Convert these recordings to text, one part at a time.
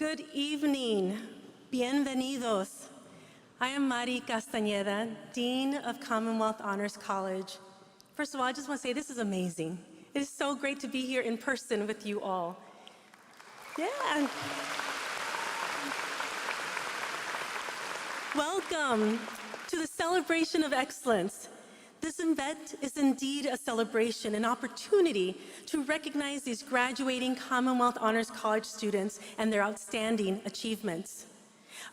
Good evening. Bienvenidos. I am Mari Castañeda, Dean of Commonwealth Honors College. First of all, I just want to say this is amazing. It is so great to be here in person with you all. Yeah. Welcome to the celebration of excellence. This event is indeed a celebration, an opportunity to recognize these graduating Commonwealth Honors College students and their outstanding achievements.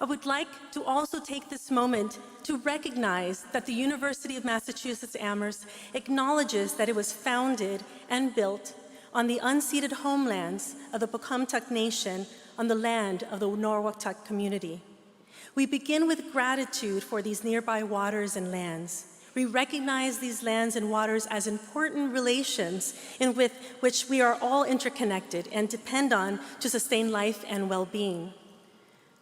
I would like to also take this moment to recognize that the University of Massachusetts Amherst acknowledges that it was founded and built on the unceded homelands of the Pocumtuck Nation on the land of the Norwottuck community. We begin with gratitude for these nearby waters and lands. We recognize these lands and waters as important relations in which we are all interconnected and depend on to sustain life and well-being.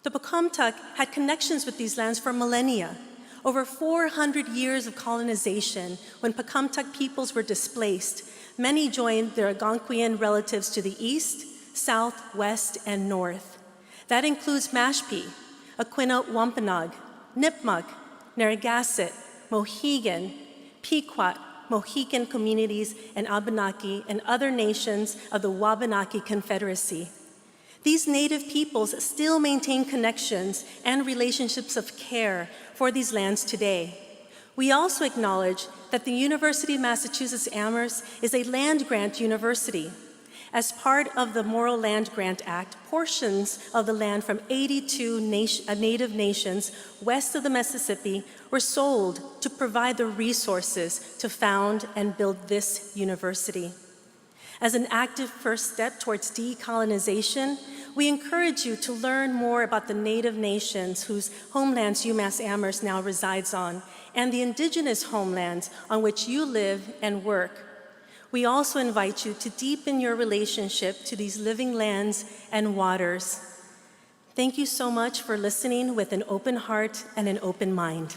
The Pocumtuck had connections with these lands for millennia. Over 400 years of colonization, when Pocumtuck peoples were displaced, many joined their Algonquian relatives to the east, south, west, and north. That includes Mashpee, Aquino Wampanoag, Nipmuc, Narragansett, Mohegan, Pequot, Mohican communities, and Abenaki, and other nations of the Wabanaki Confederacy. These native peoples still maintain connections and relationships of care for these lands today. We also acknowledge that the University of Massachusetts Amherst is a land-grant university. As part of the Morrill Land Grant Act, portions of the land from 82 native nations west of the Mississippi were sold to provide the resources to found and build this university. As an active first step towards decolonization, we encourage you to learn more about the native nations whose homelands UMass Amherst now resides on, and the indigenous homelands on which you live and work. We also invite you to deepen your relationship to these living lands and waters. Thank you so much for listening with an open heart and an open mind.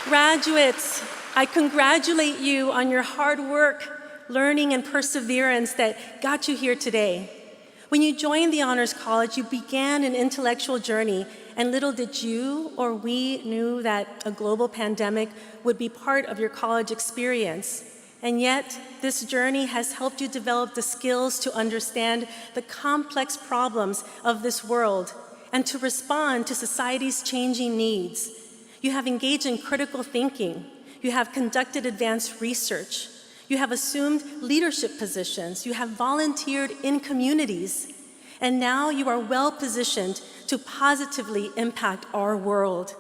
Graduates, I congratulate you on your hard work, learning, and perseverance that got you here today. When you joined the Honors College, you began an intellectual journey, and little did you or we knew that a global pandemic would be part of your college experience. And yet, this journey has helped you develop the skills to understand the complex problems of this world and to respond to society's changing needs. You have engaged in critical thinking. You have conducted advanced research. You have assumed leadership positions. You have volunteered in communities. And now you are well positioned to positively impact our world.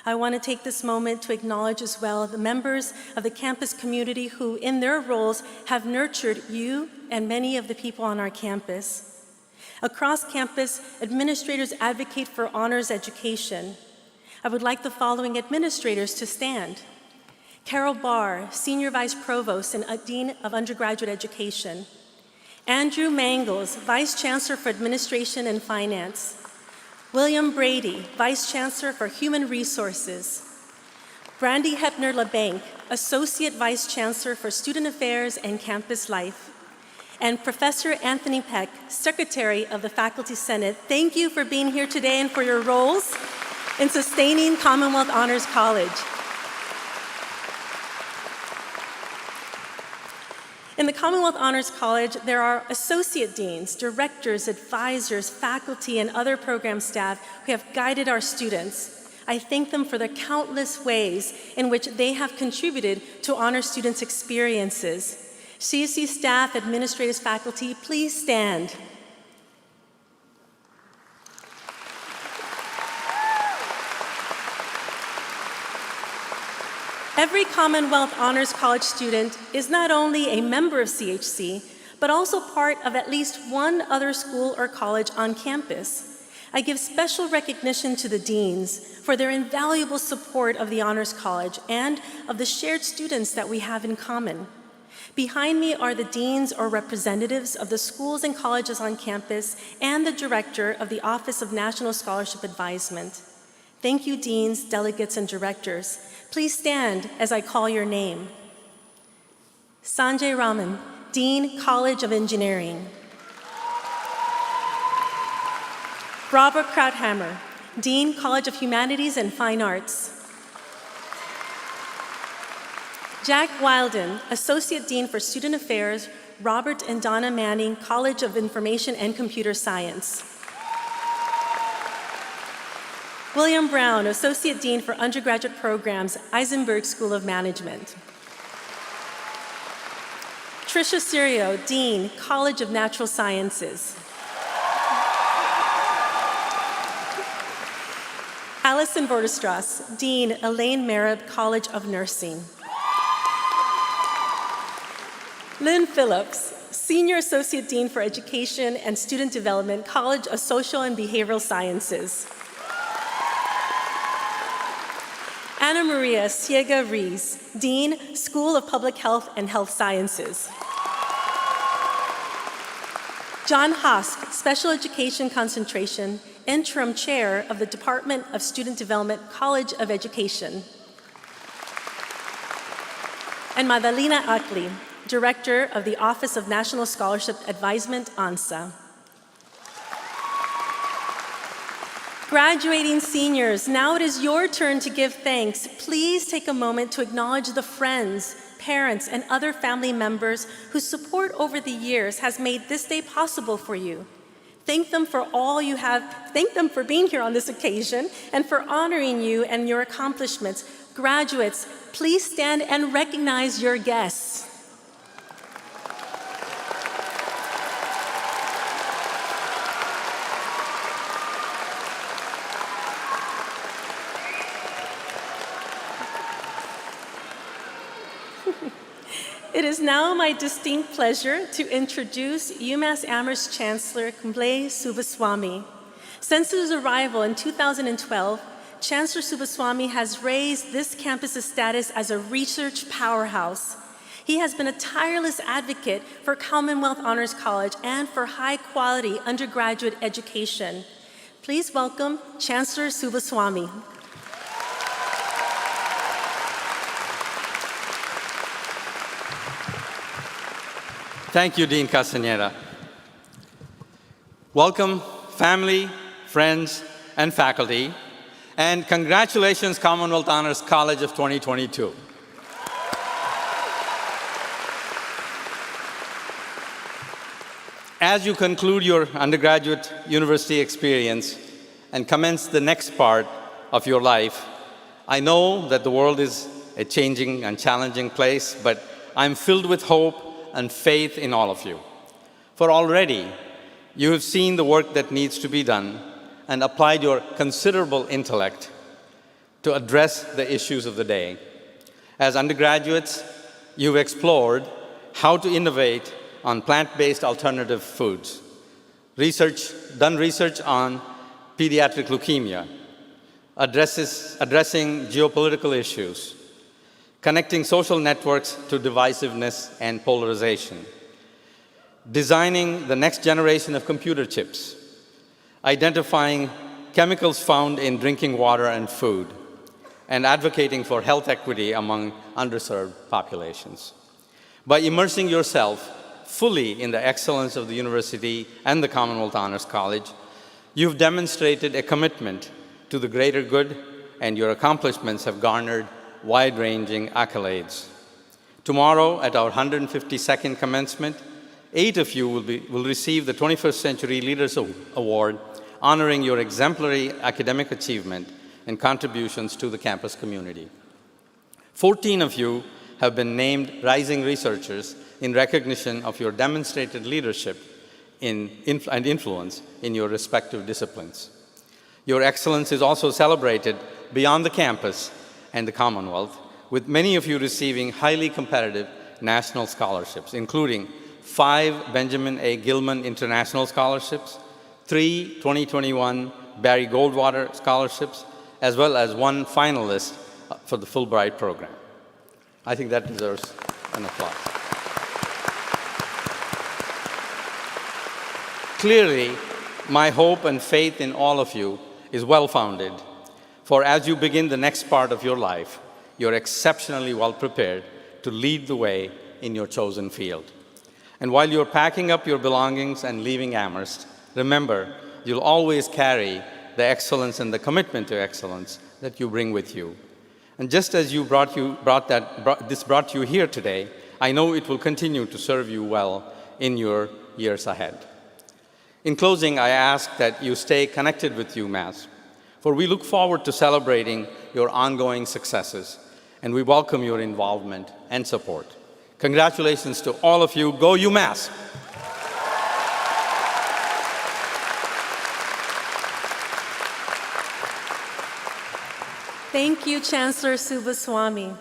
I want to take this moment to acknowledge as well the members of the campus community who, in their roles, have nurtured you and many of the people on our campus. Across campus, administrators advocate for honors education. I would like the following administrators to stand. Carol Barr, Senior Vice Provost and Dean of Undergraduate Education. Andrew Mangles, Vice Chancellor for Administration and Finance. William Brady, Vice Chancellor for Human Resources. Brandy Hepner-LeBanc, Associate Vice Chancellor for Student Affairs and Campus Life. And Professor Anthony Peck, Secretary of the Faculty Senate. Thank you for being here today and for your roles in sustaining Commonwealth Honors College. In the Commonwealth Honors College, there are associate deans, directors, advisors, faculty, and other program staff who have guided our students. I thank them for the countless ways in which they have contributed to honor students' experiences. CSU staff, administrators, faculty, please stand. Every Commonwealth Honors College student is not only a member of CHC, but also part of at least one other school or college on campus. I give special recognition to the deans for their invaluable support of the Honors College and of the shared students that we have in common. Behind me are the deans or representatives of the schools and colleges on campus and the director of the Office of National Scholarship Advisement. Thank you, deans, delegates, and directors. Please stand as I call your name. Sanjay Raman, Dean, College of Engineering. Robert Krauthammer, Dean, College of Humanities and Fine Arts. Jack Wilden, Associate Dean for Student Affairs, Robert and Donna Manning, College of Information and Computer Science. William Brown, Associate Dean for Undergraduate Programs, Eisenberg School of Management. Tricia Serio, Dean, College of Natural Sciences. Alison Vorderstrass, Dean, Elaine Merritt, College of Nursing. Lynn Phillips, Senior Associate Dean for Education and Student Development, College of Social and Behavioral Sciences. Ana Maria Siega Rees, Dean, School of Public Health and Health Sciences. John Hosk, Special Education Concentration, Interim Chair of the Department of Student Development, College of Education. And Madalena Ackley, Director of the Office of National Scholarship Advisement, ANSA. Graduating seniors, now it is your turn to give thanks. Please take a moment to acknowledge the friends, parents, and other family members whose support over the years has made this day possible for you. Thank them for all you have. Thank them for being here on this occasion and for honoring you and your accomplishments. Graduates, please stand and recognize your guests. It is now my distinct pleasure to introduce UMass Amherst Chancellor Kumble Subbaswamy. Since his arrival in 2012, Chancellor Subbaswamy has raised this campus's status as a research powerhouse. He has been a tireless advocate for Commonwealth Honors College and for high-quality undergraduate education. Please welcome Chancellor Subbaswamy. Thank you, Dean Castaneda. Welcome, family, friends, and faculty, and congratulations, Commonwealth Honors College of 2022. As you conclude your undergraduate university experience and commence the next part of your life, I know that the world is a changing and challenging place, but I'm filled with hope and faith in all of you. For already, you have seen the work that needs to be done and applied your considerable intellect to address the issues of the day. As undergraduates, you've explored how to innovate on plant-based alternative foods, done research on pediatric leukemia, addressing geopolitical issues, connecting social networks to divisiveness and polarization, designing the next generation of computer chips, identifying chemicals found in drinking water and food, and advocating for health equity among underserved populations. By immersing yourself fully in the excellence of the university and the Commonwealth Honors College, you've demonstrated a commitment to the greater good, and your accomplishments have garnered wide-ranging accolades. Tomorrow, at our 152nd commencement, 8 of you will receive the 21st Century Leaders Award, honoring your exemplary academic achievement and contributions to the campus community. 14 of you have been named Rising Researchers in recognition of your demonstrated leadership and influence in your respective disciplines. Your excellence is also celebrated beyond the campus and the Commonwealth, with many of you receiving highly competitive national scholarships, including 5 Benjamin A. Gilman International Scholarships, 3 2021 Barry Goldwater Scholarships, as well as 1 finalist for the Fulbright program. I think that deserves an applause. Clearly, my hope and faith in all of you is well-founded, for as you begin the next part of your life, you're exceptionally well prepared to lead the way in your chosen field. And while you're packing up your belongings and leaving Amherst, remember, you'll always carry the excellence and the commitment to excellence that you bring with you. And just as this brought you here today, I know it will continue to serve you well in your years ahead. In closing, I ask that you stay connected with UMass, for we look forward to celebrating your ongoing successes, and we welcome your involvement and support. Congratulations to all of you. Go UMass! Thank you, Chancellor Subbaswamy.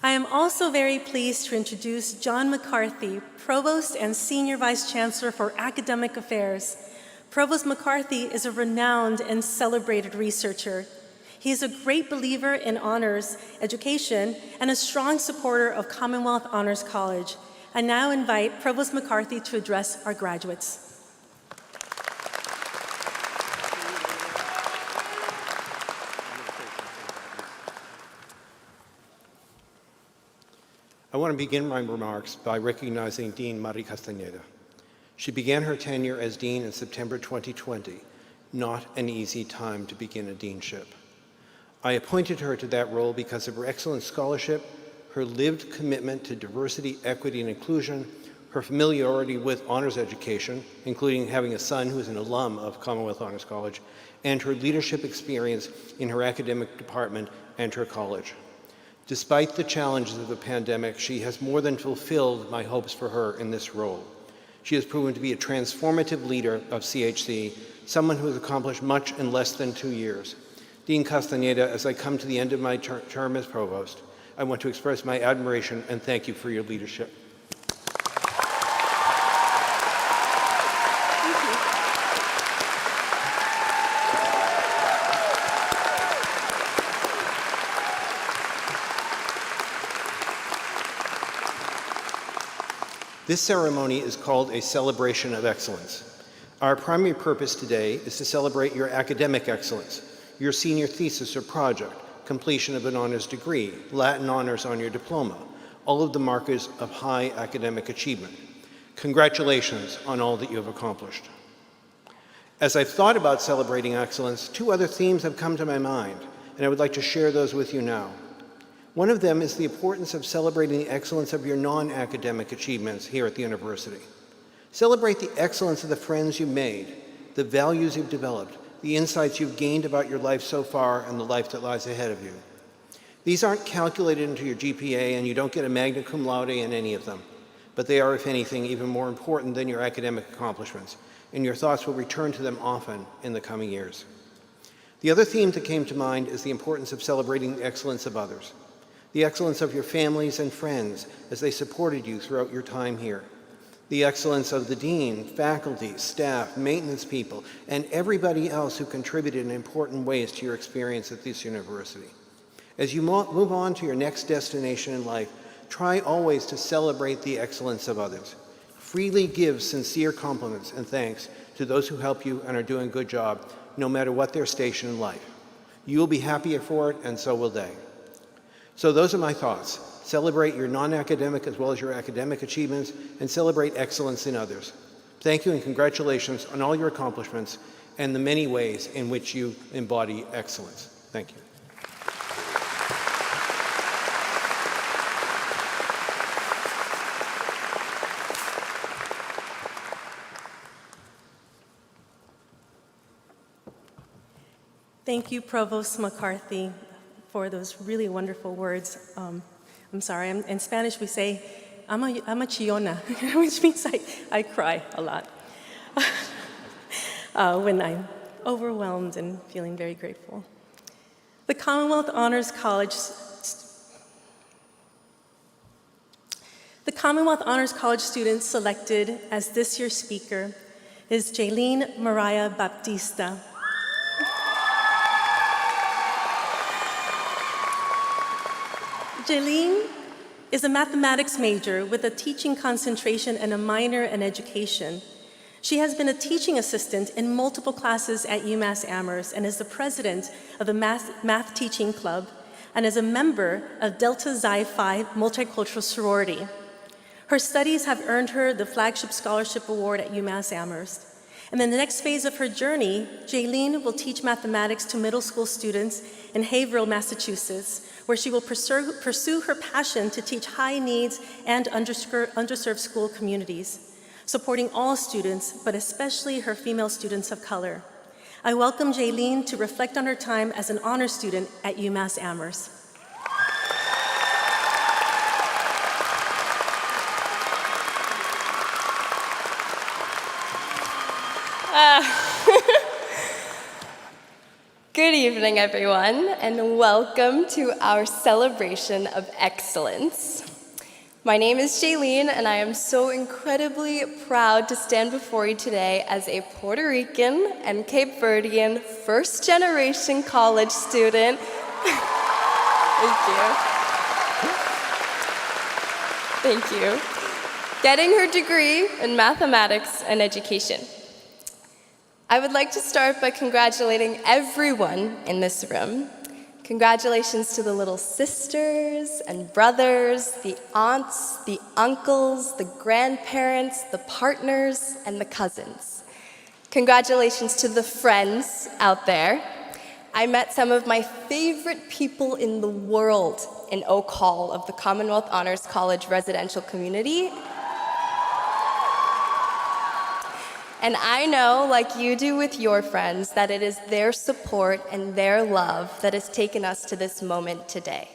I am also very pleased to introduce John McCarthy, Provost and Senior Vice Chancellor for Academic Affairs. Provost McCarthy is a renowned and celebrated researcher. He is a great believer in honors education and a strong supporter of Commonwealth Honors College. I now invite Provost McCarthy to address our graduates. I want to begin my remarks by recognizing Dean Mari Castañeda. She began her tenure as dean in September 2020, not an easy time to begin a deanship. I appointed her to that role because of her excellent scholarship, her lived commitment to diversity, equity, and inclusion, her familiarity with honors education, including having a son who is an alum of Commonwealth Honors College, and her leadership experience in her academic department and her college. Despite the challenges of the pandemic, she has more than fulfilled my hopes for her in this role. She has proven to be a transformative leader of CHC, someone who has accomplished much in less than 2 years. Dean Castañeda, as I come to the end of my term as Provost, I want to express my admiration and thank you for your leadership. This ceremony is called a celebration of excellence. Our primary purpose today is to celebrate your academic excellence, your senior thesis or project, completion of an honors degree, Latin honors on your diploma, all of the markers of high academic achievement. Congratulations on all that you have accomplished. As I've thought about celebrating excellence, 2 other themes have come to my mind, and I would like to share those with you now. One of them is the importance of celebrating the excellence of your non-academic achievements here at the university. Celebrate the excellence of the friends you've made, the values you've developed, the insights you've gained about your life so far and the life that lies ahead of you. These aren't calculated into your GPA, and you don't get a magna cum laude in any of them, but they are, if anything, even more important than your academic accomplishments, and your thoughts will return to them often in the coming years. The other theme that came to mind is the importance of celebrating the excellence of others. The excellence of your families and friends as they supported you throughout your time here. The excellence of the dean, faculty, staff, maintenance people, and everybody else who contributed in important ways to your experience at this university. As you move on to your next destination in life, try always to celebrate the excellence of others. Freely give sincere compliments and thanks to those who help you and are doing a good job, no matter what their station in life. You will be happier for it, and so will they. So those are my thoughts. Celebrate your non-academic as well as your academic achievements, and celebrate excellence in others. Thank you and congratulations on all your accomplishments and the many ways in which you embody excellence. Thank you. Thank you, Provost McCarthy, for those really wonderful words. I'm sorry, in Spanish we say, I'm a chillona, which means I cry a lot when I'm overwhelmed and feeling very grateful. The Commonwealth Honors College student selected as this year's speaker is Jaylene Mariah Baptista. Jaylene is a mathematics major with a teaching concentration and a minor in education. She has been a teaching assistant in multiple classes at UMass Amherst and is the president of the Math Teaching Club and is a member of Delta Xi Phi Multicultural Sorority. Her studies have earned her the Flagship Scholarship Award at UMass Amherst. And in the next phase of her journey, Jaylene will teach mathematics to middle school students in Haverhill, Massachusetts, where she will pursue her passion to teach high needs and underserved school communities, supporting all students, but especially her female students of color. I welcome Jaylene to reflect on her time as an honor student at UMass Amherst. Good evening, everyone, and welcome to our celebration of excellence. My name is Jaylene, and I am so incredibly proud to stand before you today as a Puerto Rican and Cape Verdean first-generation college student. Thank you. Thank you. Getting her degree in mathematics and education. I would like to start by congratulating everyone in this room. Congratulations to the little sisters and brothers, the aunts, the uncles, the grandparents, the partners, and the cousins. Congratulations to the friends out there. I met some of my favorite people in the world in Oak Hall of the Commonwealth Honors College residential community. And I know, like you do with your friends, that it is their support and their love that has taken us to this moment today.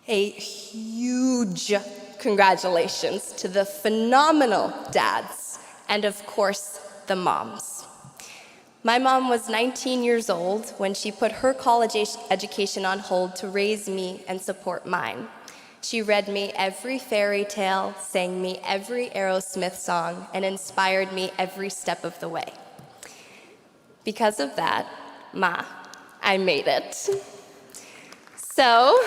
A huge congratulations to the phenomenal dads, and of course, the moms. My mom was 19 years old when she put her college education on hold to raise me and support mine. She read me every fairy tale, sang me every Aerosmith song, and inspired me every step of the way. Because of that, Ma, I made it. So,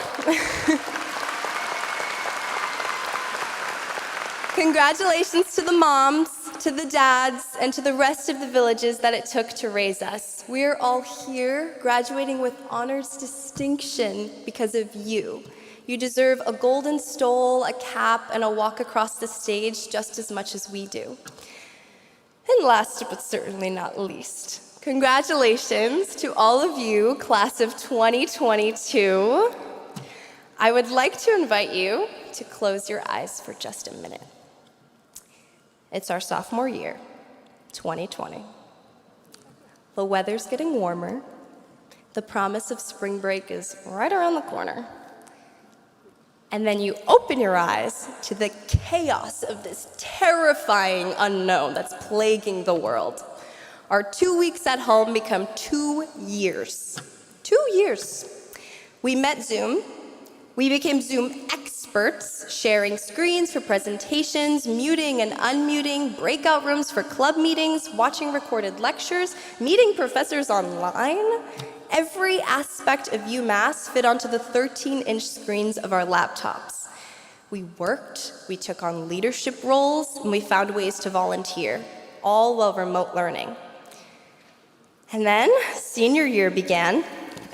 congratulations to the moms, to the dads, and to the rest of the villages that it took to raise us. We're all here graduating with honors distinction because of you. You deserve a golden stole, a cap, and a walk across the stage just as much as we do. And last but certainly not least, congratulations to all of you, class of 2022. I would like to invite you to close your eyes for just a minute. It's our sophomore year, 2020. The weather's getting warmer. The promise of spring break is right around the corner. And then you open your eyes to the chaos of this terrifying unknown that's plaguing the world. Our 2 weeks at home become 2 years. 2 years. We met Zoom. We became Zoom experts, sharing screens for presentations, muting and unmuting, breakout rooms for club meetings, watching recorded lectures, meeting professors online. Every aspect of UMass fit onto the 13-inch screens of our laptops. We worked, we took on leadership roles, and we found ways to volunteer, all while remote learning. And then senior year began,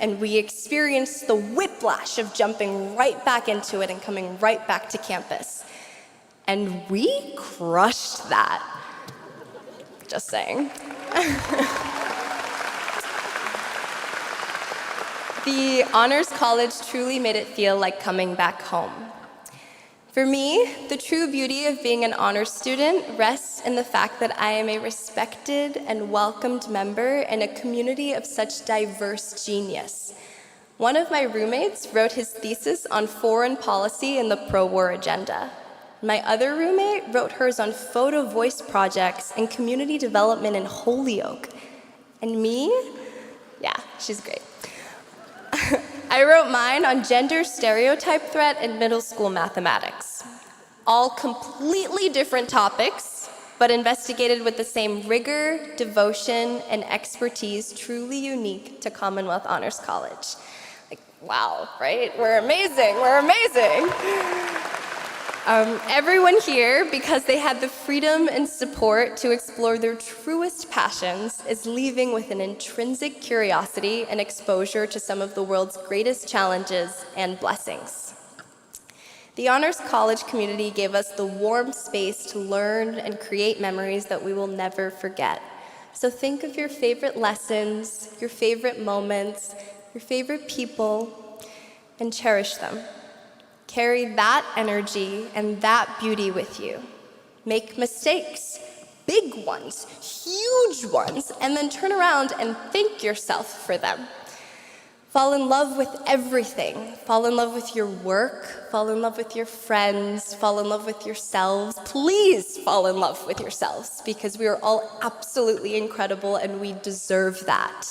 and we experienced the whiplash of jumping right back into it and coming right back to campus. And we crushed that. Just saying. The Honors College truly made it feel like coming back home. For me, the true beauty of being an honors student rests in the fact that I am a respected and welcomed member in a community of such diverse genius. One of my roommates wrote his thesis on foreign policy and the pro-war agenda. My other roommate wrote hers on photo voice projects and community development in Holyoke. And me? Yeah, she's great. I wrote mine on gender stereotype threat and middle school mathematics. All completely different topics, but investigated with the same rigor, devotion, and expertise truly unique to Commonwealth Honors College. Like, wow, right? We're amazing, we're amazing. Everyone here, because they had the freedom and support to explore their truest passions, is leaving with an intrinsic curiosity and exposure to some of the world's greatest challenges and blessings. The Honors College community gave us the warm space to learn and create memories that we will never forget. So think of your favorite lessons, your favorite moments, your favorite people, and cherish them. Carry that energy and that beauty with you. Make mistakes, big ones, huge ones, and then turn around and thank yourself for them. Fall in love with everything. Fall in love with your work. Fall in love with your friends. Fall in love with yourselves. Please fall in love with yourselves, because we are all absolutely incredible and we deserve that.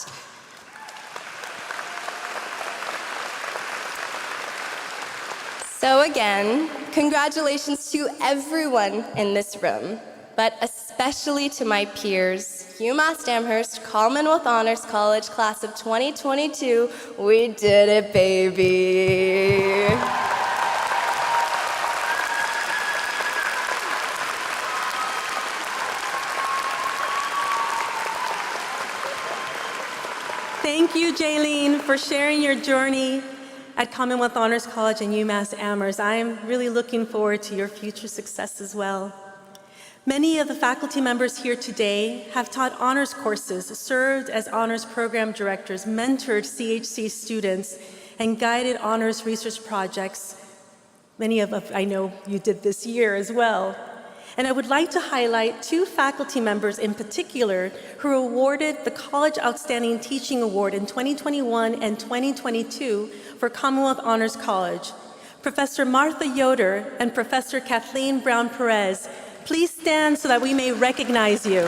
So again, congratulations to everyone in this room, but especially to my peers, UMass Amherst Commonwealth Honors College class of 2022. We did it, baby. Thank you, Jaylene, for sharing your journey at Commonwealth Honors College and UMass Amherst. I am really looking forward to your future success as well. Many of the faculty members here today have taught honors courses, served as honors program directors, mentored CHC students, and guided honors research projects. Many of us, I know you did this year as well. And I would like to highlight two faculty members in particular who were awarded the College Outstanding Teaching Award in 2021 and 2022 for Commonwealth Honors College. Professor Martha Yoder and Professor Kathleen Brown Perez, please stand so that we may recognize you.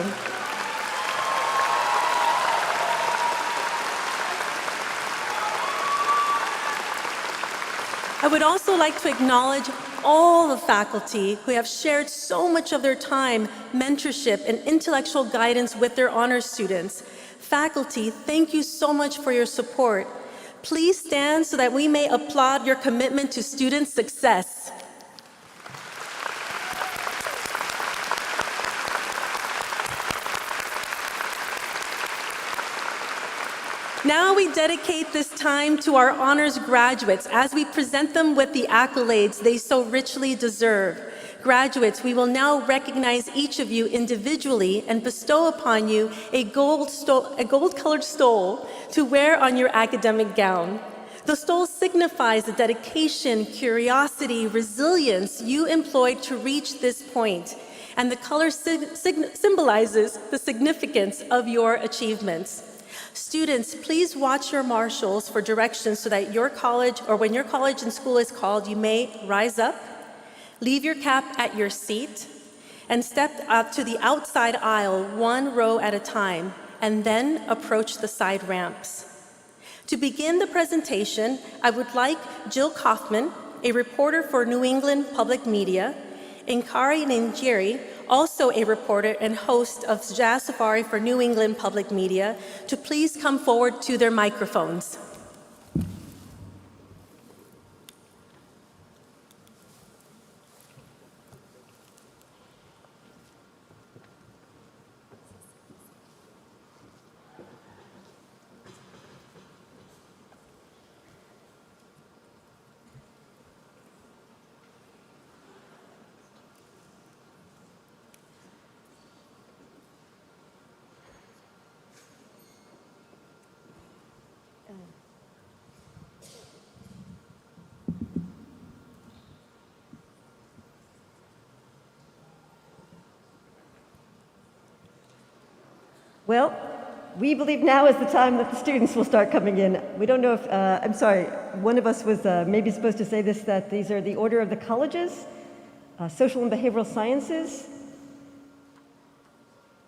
I would also like to acknowledge all the faculty who have shared so much of their time, mentorship, and intellectual guidance with their honors students. Faculty, thank you so much for your support. Please stand so that we may applaud your commitment to student success. Now we dedicate this time to our honors graduates as we present them with the accolades they so richly deserve. Graduates, we will now recognize each of you individually and bestow upon you a gold-colored stole to wear on your academic gown. The stole signifies the dedication, curiosity, resilience you employed to reach this point, and the color symbolizes the significance of your achievements. Students, please watch your marshals for directions so that your college, or when your college and school is called, you may rise up, leave your cap at your seat, and step up to the outside aisle one row at a time, and then approach the side ramps. To begin the presentation, I would like Jill Kaufman, a reporter for New England Public Media, and Kari Ninjeri, also a reporter and host of Jazz Safari for New England Public Media, to please come forward to their microphones. Well, we believe now is the time that the students will start coming in. We don't know if, I'm sorry, one of us was maybe supposed to say this, that these are the order of the colleges, Social and Behavioral Sciences,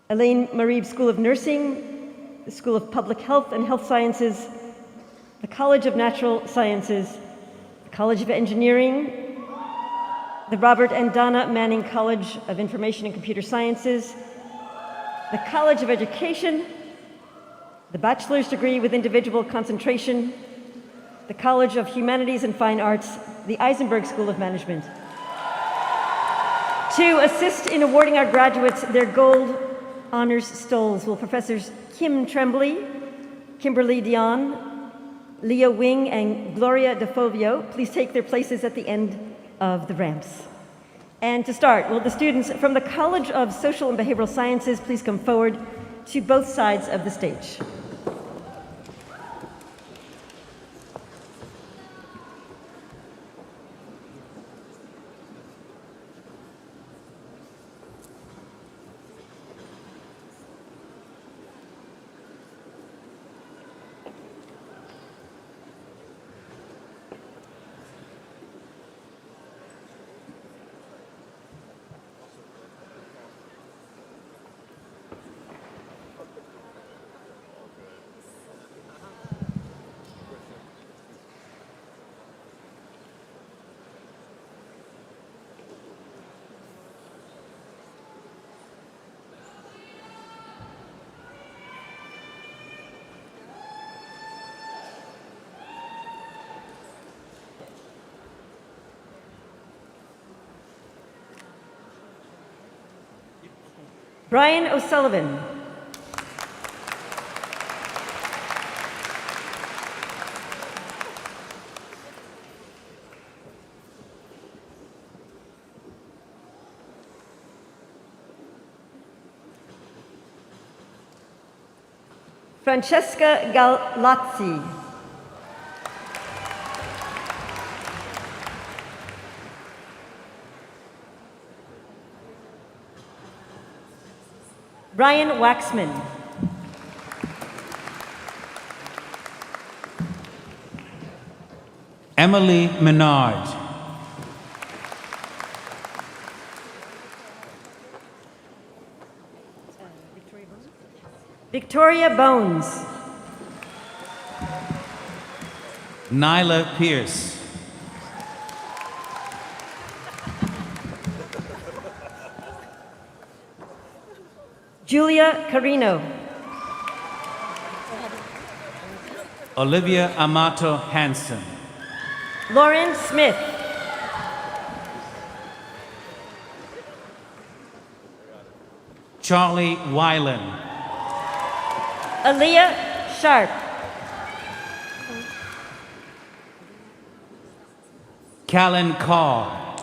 Elaine Marieb School of Nursing, the School of Public Health and Health Sciences, the College of Natural Sciences, the College of Engineering, the Robert and Donna Manning College of Information and Computer Sciences, the College of Education, the bachelor's degree with individual concentration, the College of Humanities and Fine Arts, the Eisenberg School of Management. To assist in awarding our graduates their gold honors stoles will Professors Kim Tremblay, Kimberly Dion, Leah Wing, and Gloria DeFovio please take their places at the end of the ramps. And to start, will the students from the College of Social and Behavioral Sciences please come forward to both sides of the stage. Brian O'Sullivan. Francesca Galazzi. Ryan Waxman. Emily Menard. Victoria Bones. Nyla Pierce. Julia Carino. Olivia Amato Hansen. Lauren Smith. Charlie Weiland. Aaliyah Sharp. Callan Carr.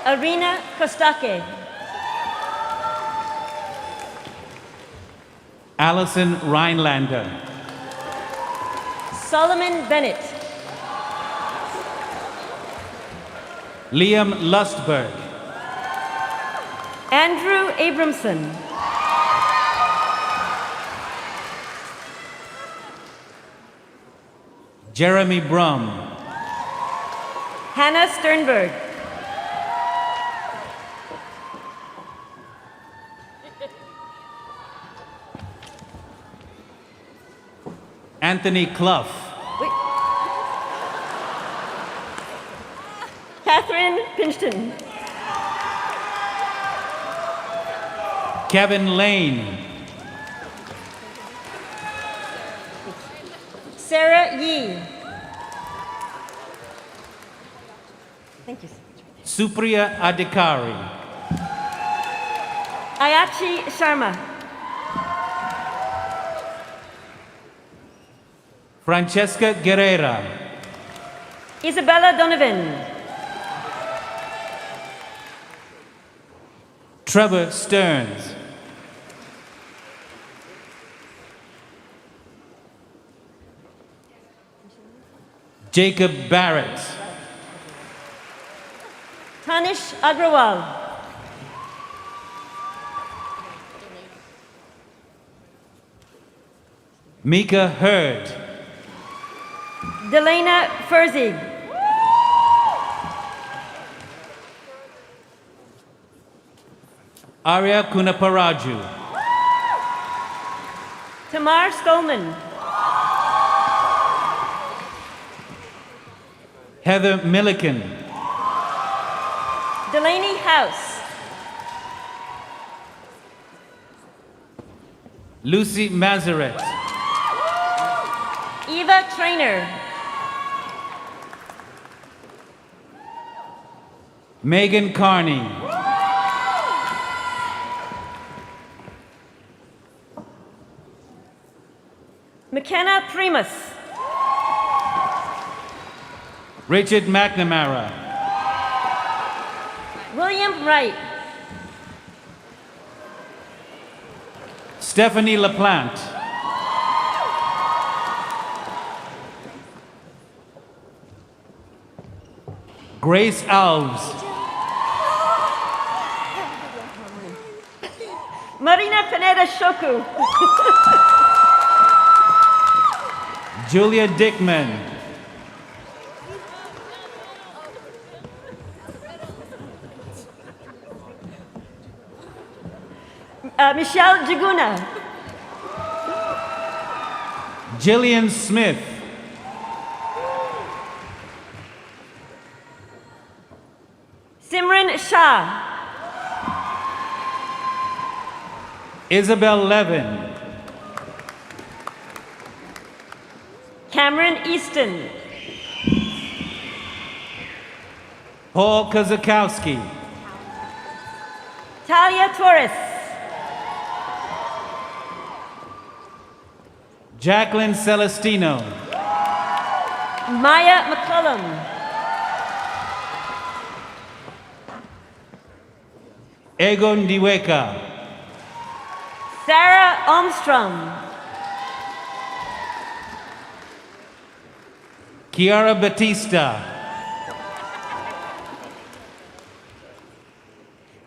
Arena Kostake. Allison Rhinelander. Solomon Bennett. Liam Lustberg. Andrew Abramson. Jeremy Brum. Hannah Sternberg. Anthony Clough. Wait. Catherine Pinchton. Kevin Lane. Sarah Yee. Thank you. Supriya Adhikari. Ayachi Sharma. Francesca Guerrera. Isabella Donovan. Trevor Stearns. Jacob Barrett. Tanish Agrawal. Mika Hurd. Delana Ferzig. Arya Kunaparaju. Tamar Stolman. Heather Milliken. Delaney House. Lucy Mazaret. Eva Trainer. Megan Carney. McKenna Primus. Richard McNamara. William Wright. Stephanie LaPlante. Grace Alves. Marina Pineda Shoku. Julia Dickman. Michelle Jaguna. Jillian Smith. Simran Shah. Isabel Levin. Cameron Easton. Paul Kozakowski. Talia Torres. Jacqueline Celestino. Maya McCullum. Egon Diweka. Sarah Armstrong. Kiara Batista.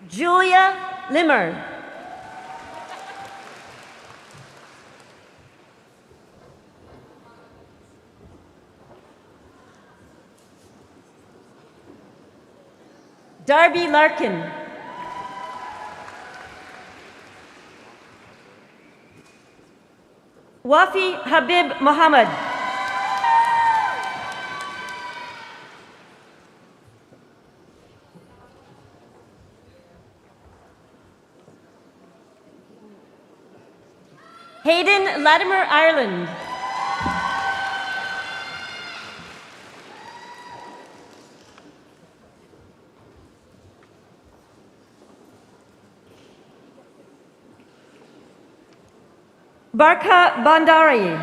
Julia Limmer. Darby Larkin. Wafi Habib Mohammed. Hayden Latimer Ireland. Barka Bandari.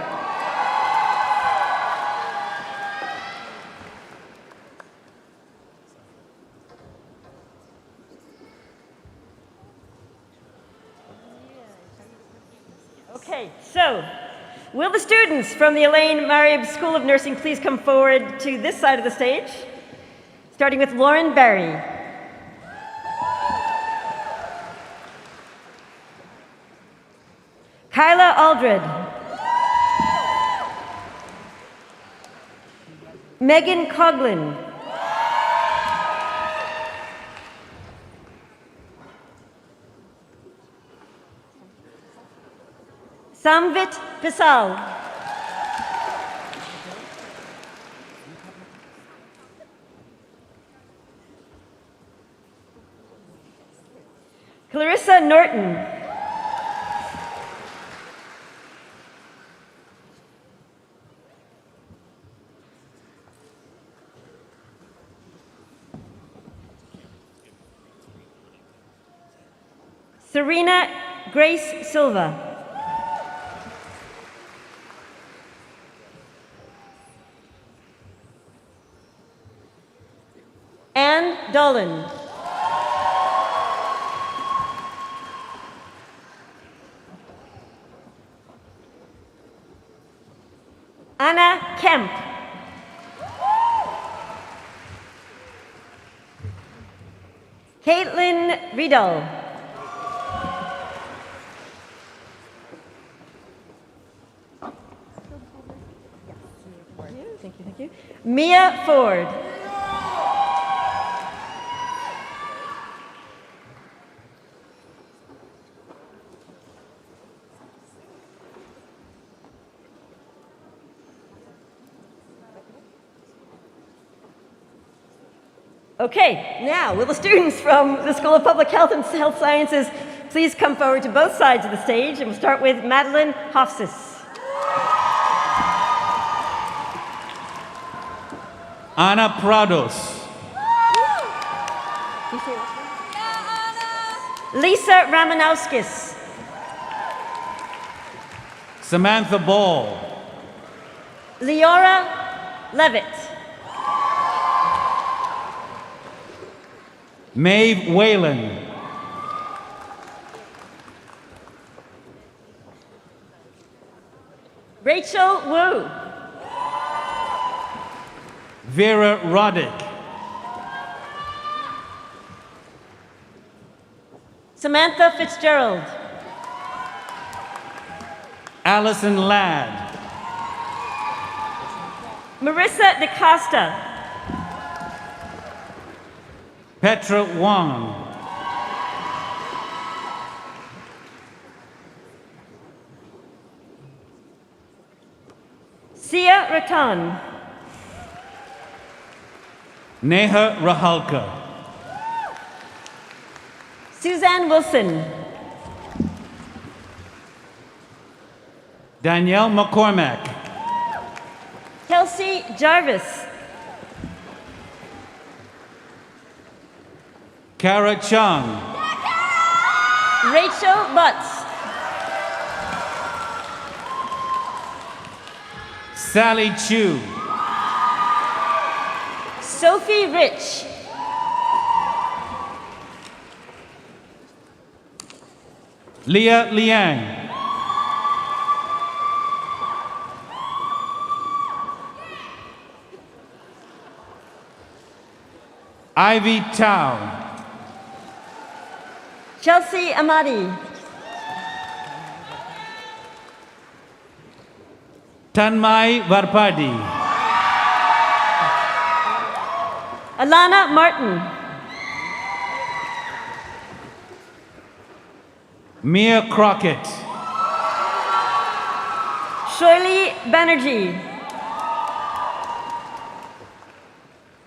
Okay, so will the students from the Elaine Marieb School of Nursing please come forward to this side of the stage, starting with Lauren Barry. Kyla Aldred. Megan Coughlin. Samvit Pisal. Clarissa Norton. Serena Grace Silva. Anne Dolan. Anna Kemp. Caitlin Riedel. Thank you. Mia Ford. Okay, now will the students from the School of Public Health and Health Sciences please come forward to both sides of the stage, and we'll start with Madeline Hofsis. Ana Prados. Lisa Ramanowskis. Samantha Ball. Leora Levitt. Maeve Whalen. Rachel Wu. Vera Roddick. Samantha Fitzgerald. Allison Ladd. Marissa DaCosta. Petra Wong. Sia Ratan. Neha Rahalka. Suzanne Wilson. Danielle McCormack. Kelsey Jarvis. Kara Chung. Rachel Butts. Sally Chu. Sophie Rich. Leah Liang. Ivy Tao. Chelsea Amadi. Tanmay Varpadi. Alana Martin. Mia Crockett. Shoily Banerjee.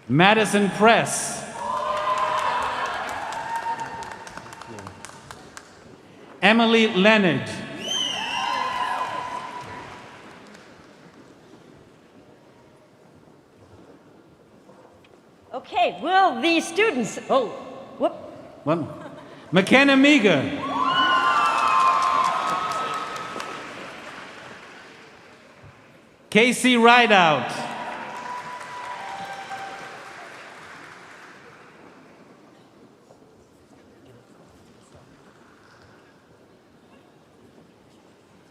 Madison Press. Emily Leonard. Okay, will the students, oh, whoop. One. McKenna Meager. Casey Rideout.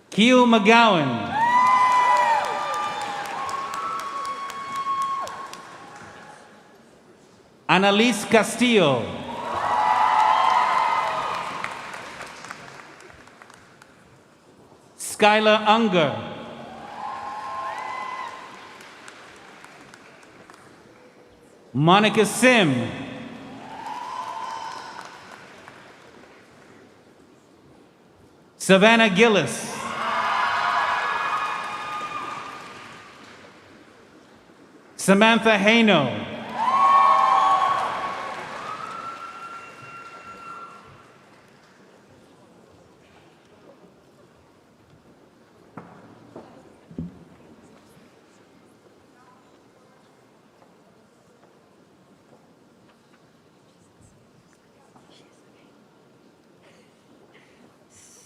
Keel McGowan. Annalise Castillo. Skylar Unger. Monica Sim. Savannah Gillis. Samantha Haino.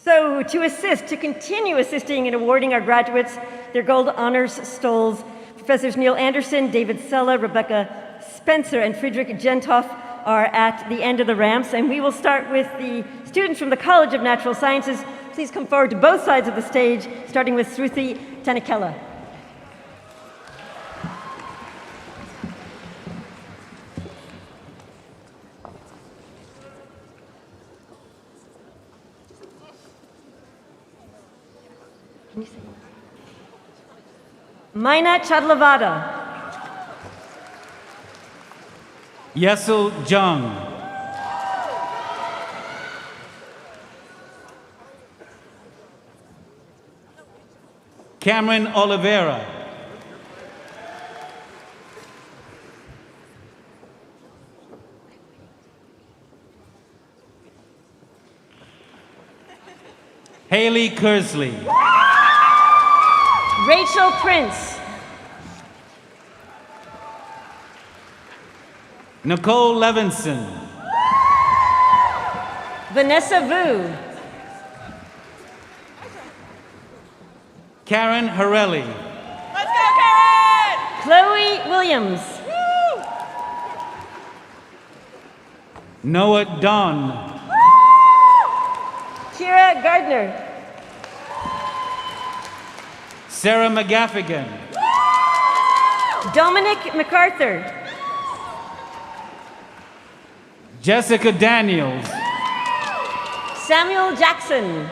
So to continue assisting in awarding our graduates their gold honors stoles, Professors Neil Anderson, David Sella, Rebecca Spencer, and Friedrich Gentoff are at the end of the ramps, and we will start with the students from the College of Natural Sciences. Please come forward to both sides of the stage, starting with Sruthi Tanakela. Maina Chadlavada. Yesil Jung. Cameron Oliveira. Haley Kersley. Rachel Prince. Nicole Levinson. Vanessa Vu. Karen Harelli. Let's go, Karen! Chloe Williams. Noah Dunn. Kira Gardner. Sarah McGaffigan. Dominic MacArthur. Jessica Daniels. Samuel Jackson.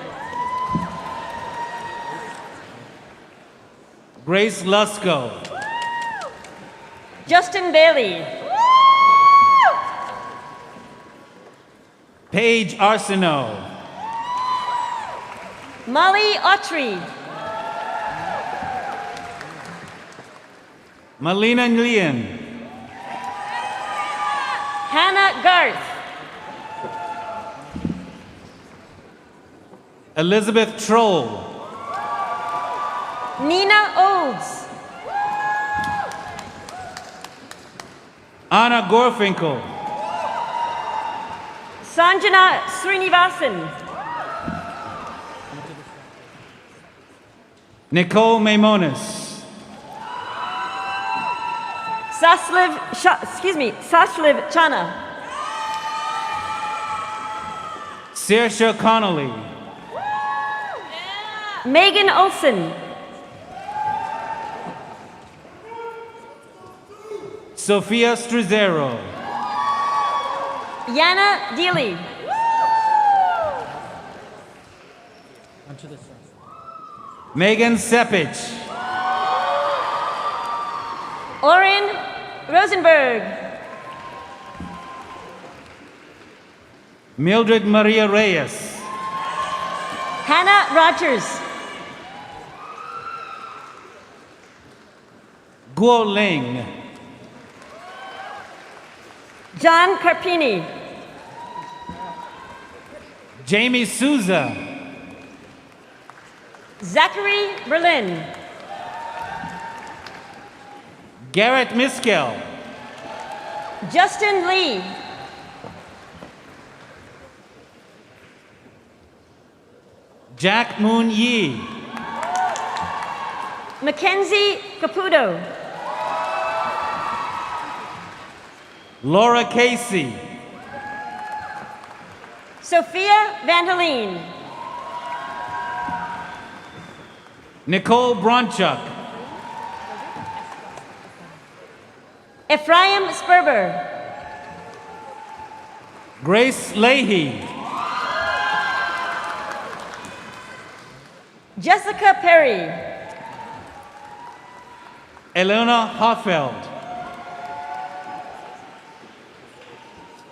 Grace Lusko. Justin Bailey. Paige Arsenault. Molly Autry. Melina Nguyen. Hannah Garth. Elizabeth Troll. Nina Olds. Anna Gorfinkel. Sanjana Srinivasan. Nicole Maimonis. Sashliv Chana. Saoirse Connolly. Megan Olson. Sophia Struzero. Yana Deely. Megan Sepich. Oren Rosenberg. Mildred Maria Reyes. Hannah Rogers. Guo Ling. John Carpini. Jamie Souza. Zachary Berlin. Garrett Miskel. Justin Lee. Jack Moon Yi. Mackenzie Caputo. Laura Casey. Sophia Van Helene. Nicole Bronchuk. Ephraim Sperber. Grace Leahy. Jessica Perry. Elena Hoffeld.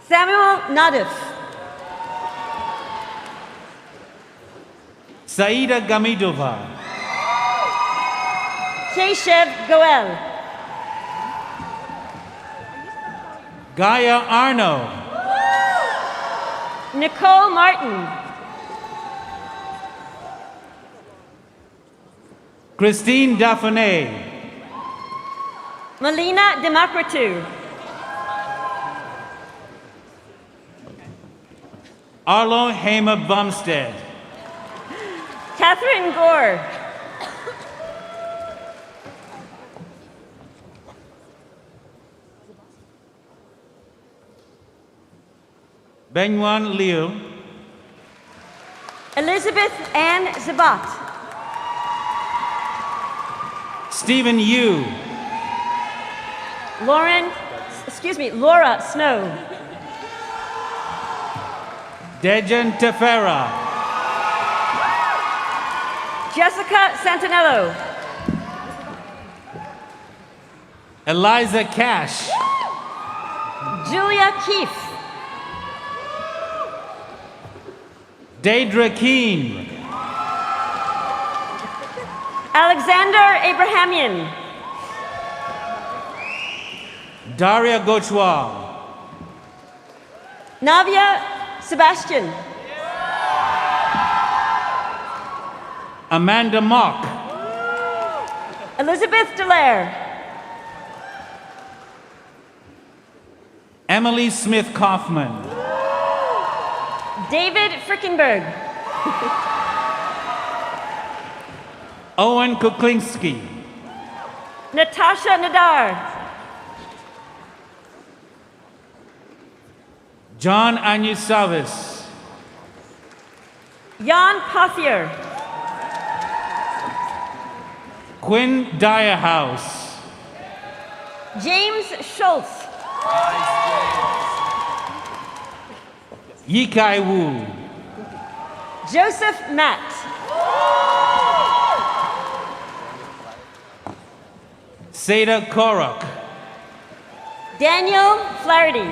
Samuel Nadif. Saida Gamidova. Keshev Goel. Gaia Arno. Nicole Martin. Christine Daphne. Melina Democritou. Arlo Hema Bumstead. Catherine Gore. Benyuan Liu. Elizabeth Ann Zabat. Stephen Yu. Laura Snow. Dejan Tefera. Jessica Santinello. Eliza Cash. Julia Keefe. Deidre Keene. Alexander Abrahamian. Daria Gochwa. Navia Sebastian. Amanda Mock. Elizabeth Delaire. Emily Smith Kaufman. David Frickenberg. Owen Kuklinski. Natasha Nadar. John Anusavis. Jan Pothier. Quinn Dyerhouse. James Schultz. Yikai Wu. Joseph Matt. Seda Korok. Daniel Flaherty.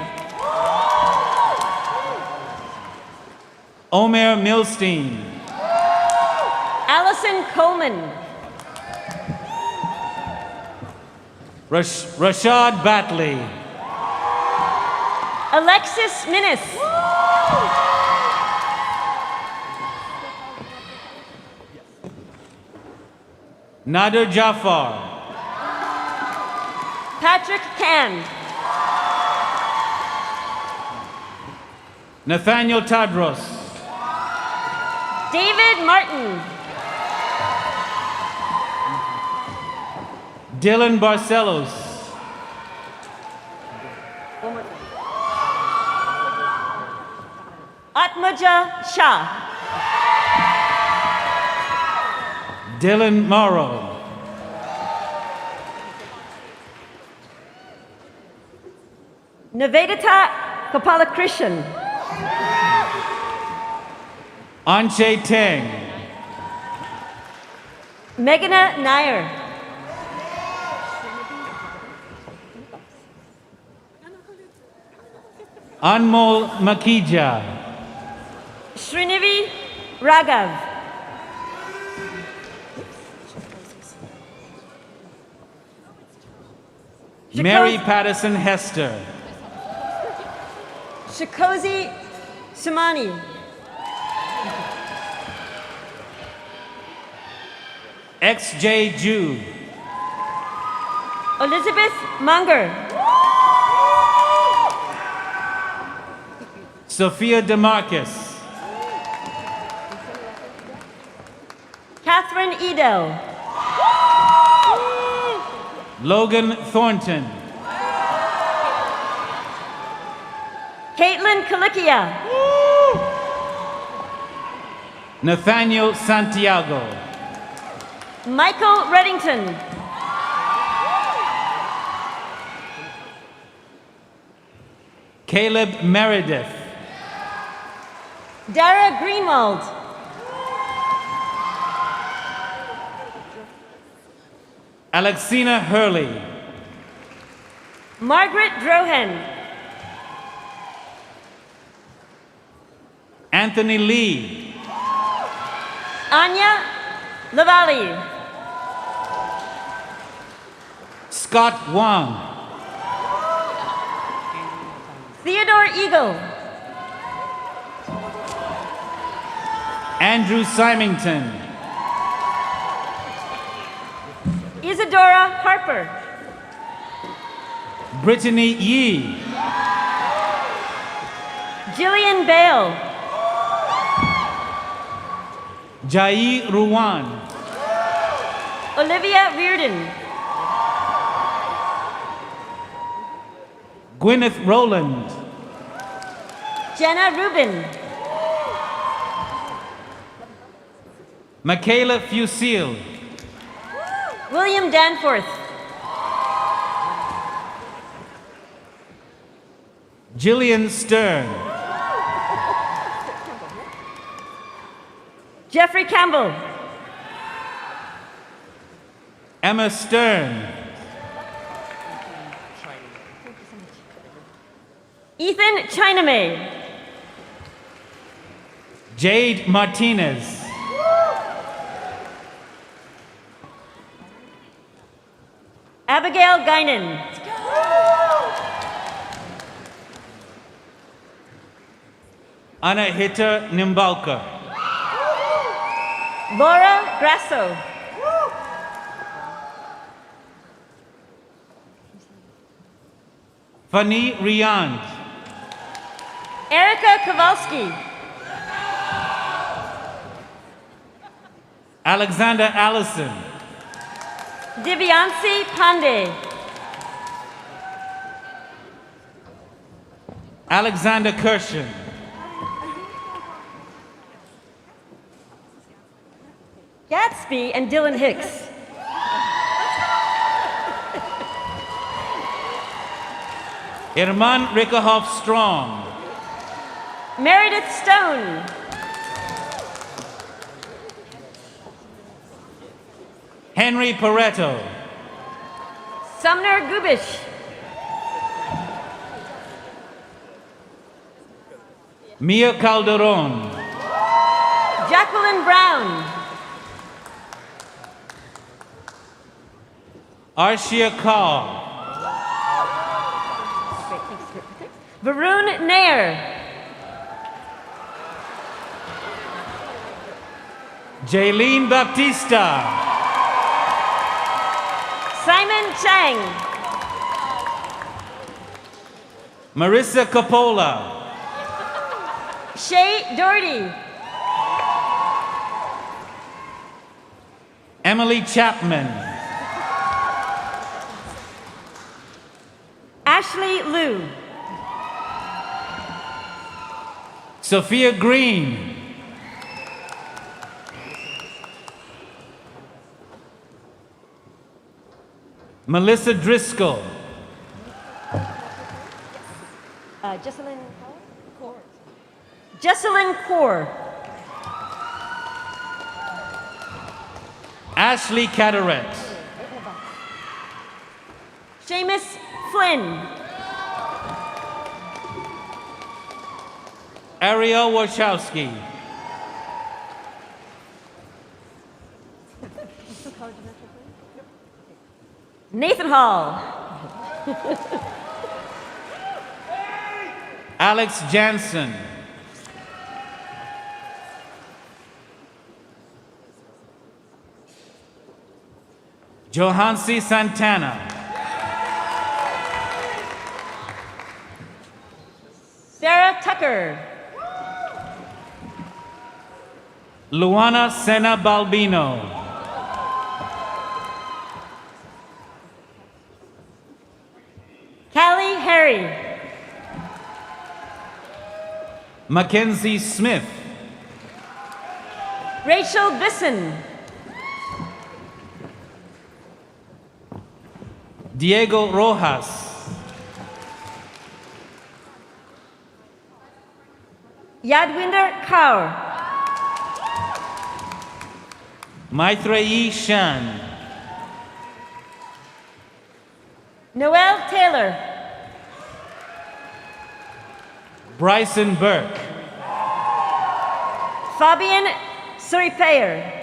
Omer Milstein. Allison Coleman. Rashad Batley. Alexis Minnis. Nader Jafar. Patrick Can. Nathaniel Tadros. David Martin. Dylan Barcelos. Atmaja Shah. Dylan Morrow. Nivedita Gopalakrishnan. Anche Teng. Meghana Nair. Anmol Makija. Srinivi Raghav. Mary Patterson Hester. Shakozi Sumani. XJ Jude. Elizabeth Munger. Sophia DeMarcus. Catherine Edel. Logan Thornton. Caitlin Kalikia. Nathaniel Santiago. Michael Reddington. Caleb Meredith. Dara Greenwald. Alexina Hurley. Margaret Drohan. Anthony Lee. Anya Lavalley. Scott Wang. Theodore Eagle. Andrew Symington. Isadora Harper. Brittany Yee. Jillian Bale. Jai Ruwan. Olivia Reardon. Gwyneth Rowland. Jenna Rubin. Michaela Fusil. William Danforth. Jillian Stern. Jeffrey Campbell. Emma Stern. Ethan Chinamay. Jade Martinez. Abigail Guinan. Anahita Nimbalka. Laura Grasso. Fani Riand. Erica Kowalski. Alexander Allison. Divyansi Pandey. Alexander Kirshen. Gatsby and Dylan Hicks. Irman Rickerhoff Strong. Meredith Stone. Henry Pareto. Sumner Gubish. Mia Calderon. Jacqueline Brown. Arshia Kaur. Varun Nair. Jaylene Baptista. Simon Chang. Marissa Coppola. Shay Doherty. Emily Chapman. Ashley Liu. Sophia Green. Melissa Driscoll. Jesselyn Kaur. Jesselyn Kaur. Ashley Caderet. Seamus Flynn. Ariel Wachowski. Nathan Hall. Alex Jansen. Johansi Santana. Sarah Tucker. Luana Sena Balbino. Callie Harry. Mackenzie Smith. Rachel Bisson. Diego Rojas. Yadwinder Kaur. Maitreyi Shan. Noel Taylor. Bryson Burke. Fabian Suripayer.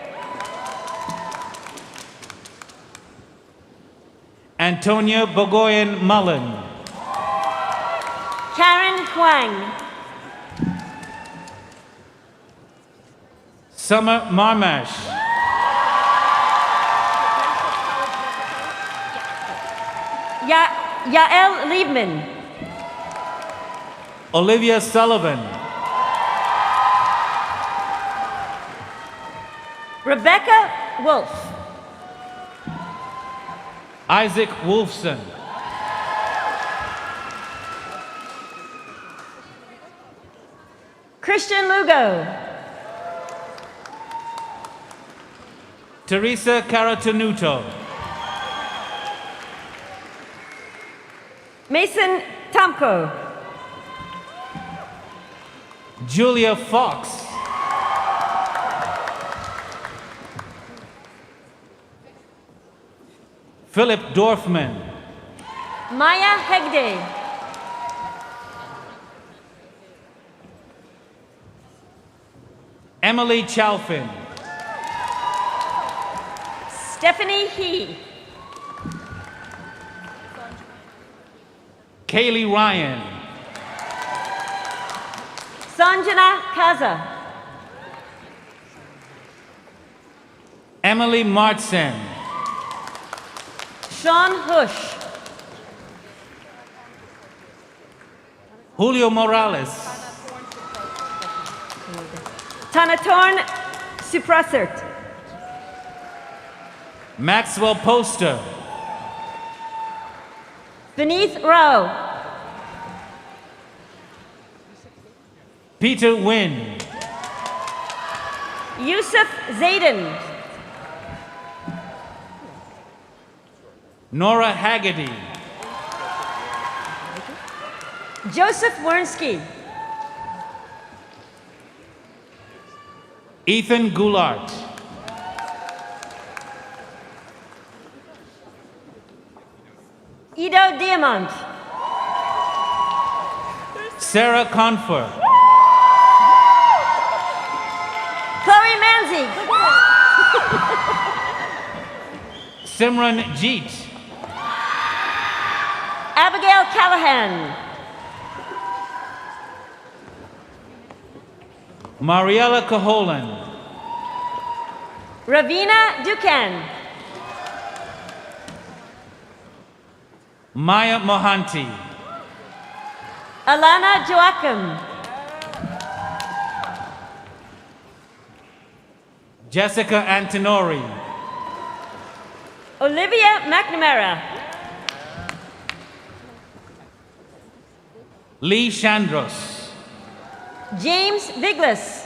Antonia Bogoyan Mullen. Karen Huang. Summer Marmash. Yael Liebman. Olivia Sullivan. Rebecca Wolf. Isaac Wolfson. Christian Lugo. Teresa Caratanuto. Mason Tomko. Julia Fox. Philip Dorfman. Maya Hegde. Emily Chalfin. Stephanie He. Kaylee Ryan. Sanjana Kaza. Emily Martsen. Sean Hush. Julio Morales. Tanatorn Suprasert. Maxwell Poster. Beneath Rao. Peter Wynn. Yusuf Zayden. Nora Haggerty. Joseph Wernsky. Ethan Goulart. Ido Diamant. Sarah Confer. Chloe Manzi. Simran Jeet. Abigail Callahan. Mariella Caholen. Ravina Dukan. Maya Mohanty. Alana Joachim. Jessica Antonori. Olivia McNamara. Lee Chandros. James Viglas.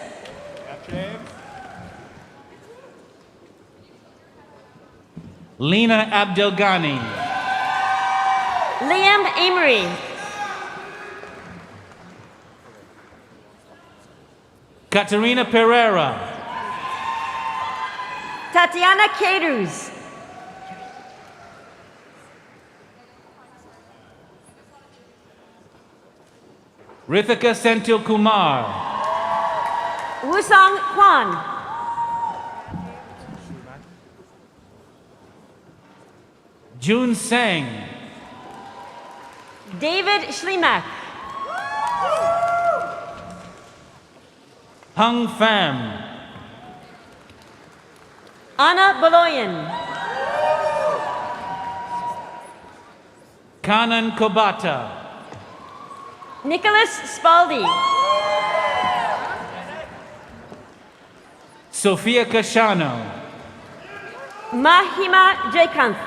Lena Abdelghani. Liam Amory. Katerina Pereira. Tatiana Cadus. Rithika Senthil Kumar. Wusong Kwan. June Seng. David Schlimak. Hung Pham. Anna Boloyan. Kanan Kobata. Nicholas Spaldi. Sophia Cashano. Mahima Jaikanth.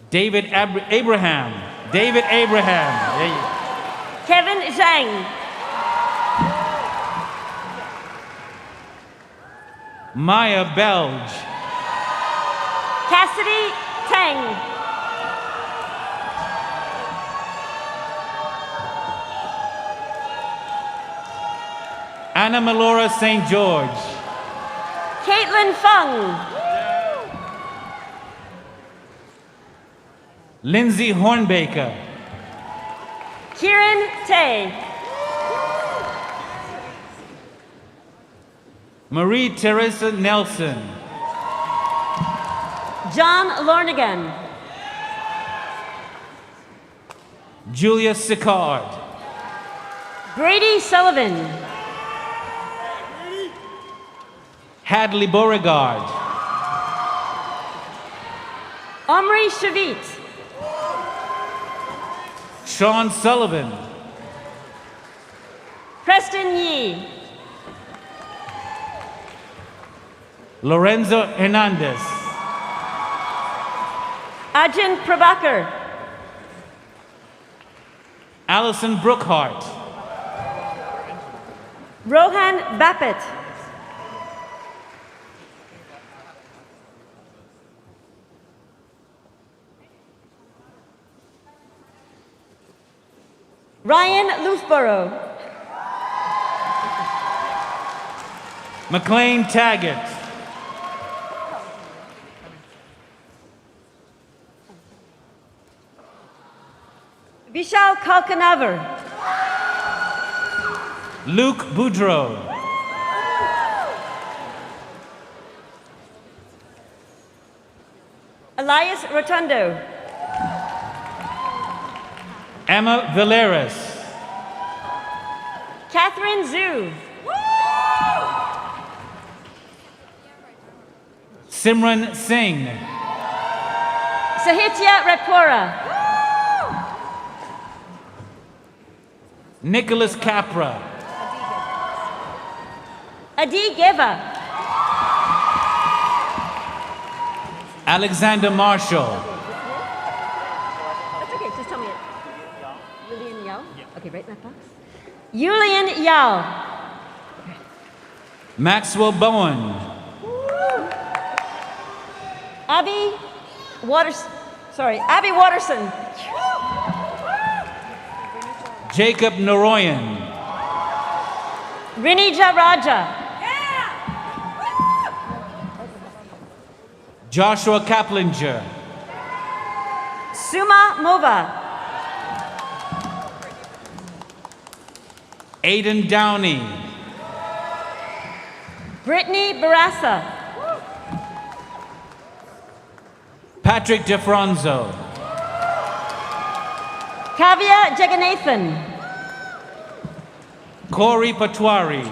David Abraham. David Abraham. Kevin Zhang. Maya Belge. Cassidy Tang. Anna Melora St. George. Caitlin Fung. Lindsay Hornbaker. Kieran Tay. Marie Teresa Nelson. John Lornigan. Julia Sicard. Brady Sullivan. Hadley Beauregard. Omri Shavit. Sean Sullivan. Preston Yee. Lorenzo Hernandez. Ajahn Prabhakar. Allison Brookhart. Rohan Bapat. Ryan Louthborough. McLean Taggart. Vishal Kalkanavar. Luke Boudreau. Elias Rotundo. Emma Villeras. Catherine Zhu. Simran Singh. Sahitya Rapora. Nicholas Capra. Adi Geva. Alexander Marshall. That's okay, just tell me it. Lillian Yao? Okay, right in that box. Yulian Yao. Maxwell Bowen. Abby Watterson. Jacob Naroyan. Rinija Raja. Joshua Kaplinger. Suma Mova. Aidan Downey. Brittany Barassa. Patrick DeFronzo. Kavya Jaganathan. Corey Patwari.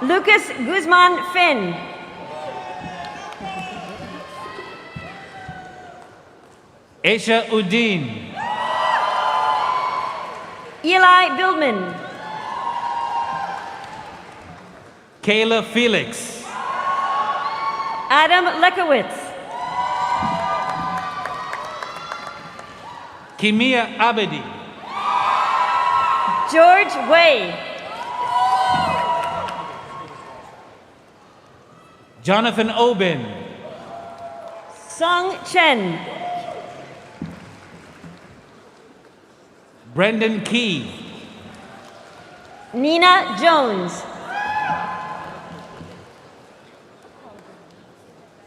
Lucas Guzman Finn. Aisha Udin. Eli Bildman. Kayla Felix. Adam Lekowitz. Kimia Abedi. George Way. Jonathan Obin. Song Chen. Brendan Key. Nina Jones.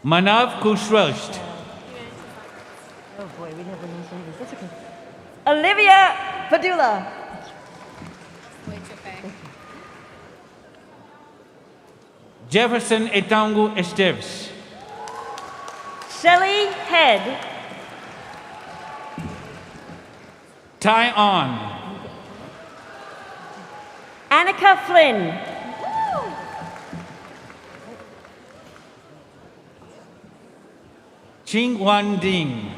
Manav Kushrusht. Oh boy, we never know some of this. That's okay. Olivia Padula. Jefferson Etangu Esteves. Shelley Head. Ty On. Annika Flynn. Ching Wan Ding.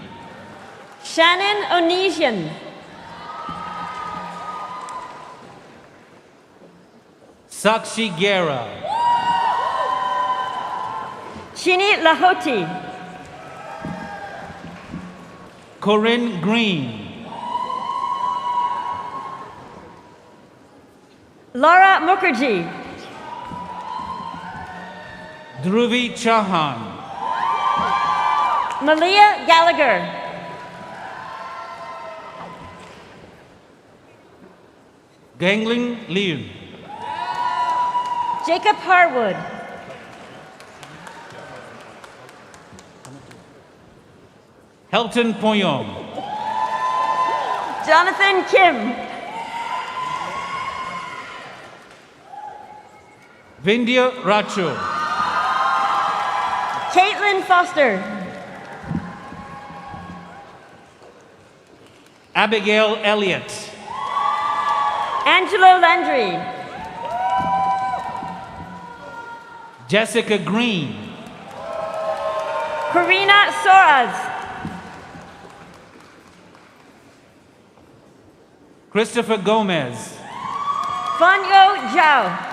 Shannon Onesian. Sakshi Gera. Chini Lahoti. Corinne Green. Laura Mukherjee. Dhruvi Chauhan. Malia Gallagher. Gangling Liu. Jacob Harwood. Helton Poyom. Jonathan Kim. Vindhya Racho. Caitlin Foster. Abigail Elliott. Angelo Landry. Jessica Green. Karina Soraz. Christopher Gomez. Fanyo Zhao.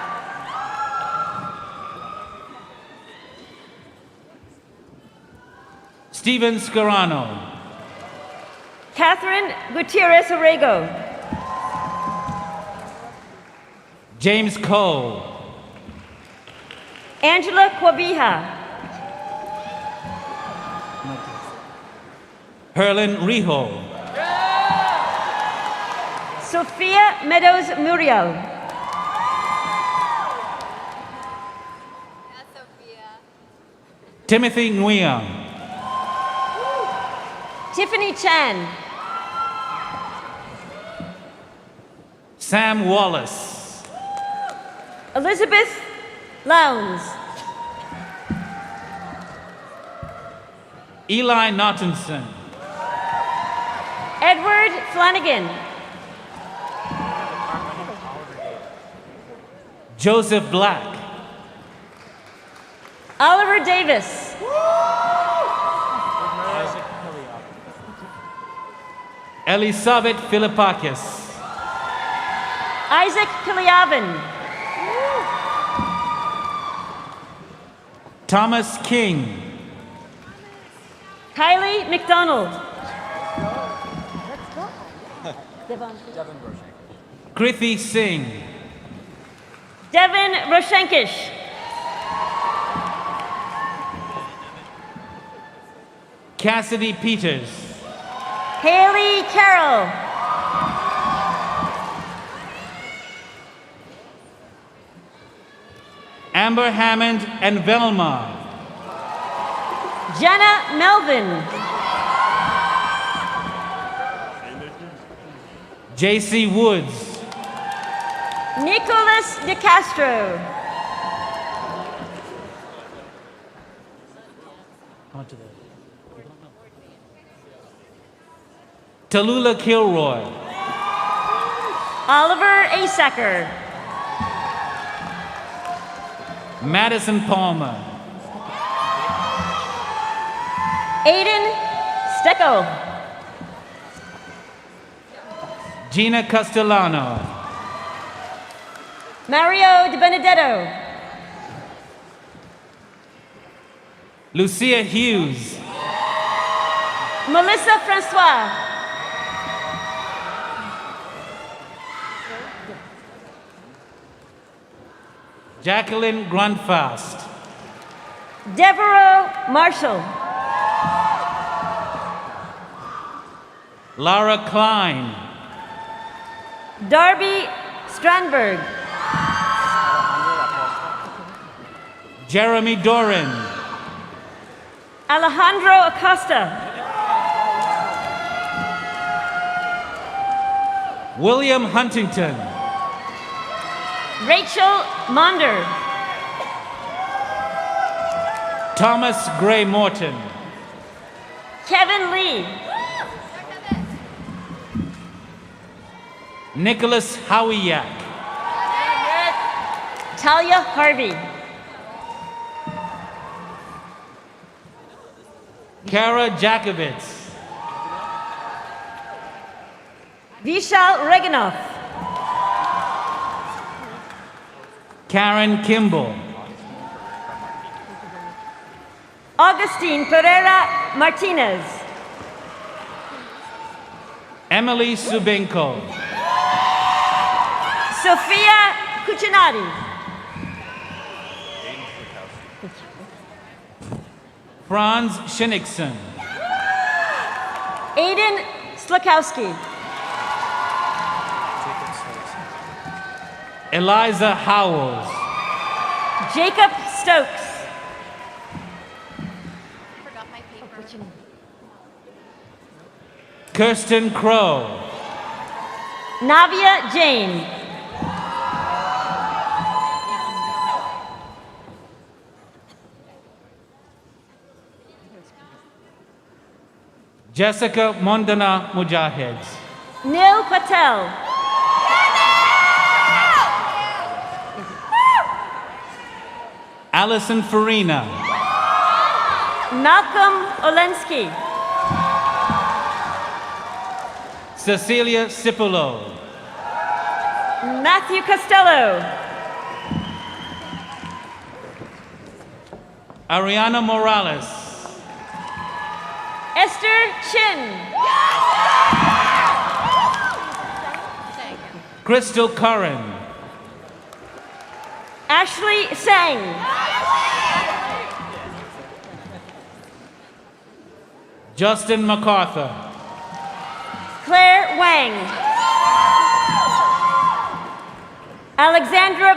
Steven Scarano. Catherine Gutierrez Orrego. James Cole. Angela Quabija. Herlin Rijo. Sophia Meadows Muriel. Timothy Nguyen. Tiffany Chan. Sam Wallace. Elizabeth Lowndes. Eli Nottinson. Edward Flanagan. Joseph Black. Oliver Davis. Elisabeth Philippakis. Isaac Kiliavin. Thomas King. Kylie McDonald. Krithi Singh. Devin Roshankish. Cassidy Peters. Haley Carroll. Amber Hammond and Velma. Jenna Melvin. J.C. Woods. Nicholas DeCastro. Tallulah Kilroy. Oliver Asacker. Madison Palmer. Aiden Stecco. Gina Castellano. Mario Di Benedetto. Lucia Hughes. Melissa Francois. Jacqueline Grundfast. Devereaux Marshall. Lara Klein. Darby Strandberg. Jeremy Doran. Alejandro Acosta. William Huntington. Rachel Monder. Thomas Gray Morton. Kevin Lee. Nicholas Howiyak. Talia Harvey. Kara Jakovitz. Vishal Reganoff. Karen Kimball. Augustine Pereira Martinez. Emily Subenko. Sophia Cuccinati. Franz Schinnigson. Aiden Slakowski. Eliza Howells. Jacob Stokes. Kirsten Crow. Navia Jane. Jessica Mondana Mujahid. Nil Patel. Allison Farina. Malcolm Olensky. Cecilia Cipollone. Matthew Costello. Ariana Morales. Esther Chin. Crystal Curran. Ashley Sang. Justin MacArthur. Claire Wang. Alexandra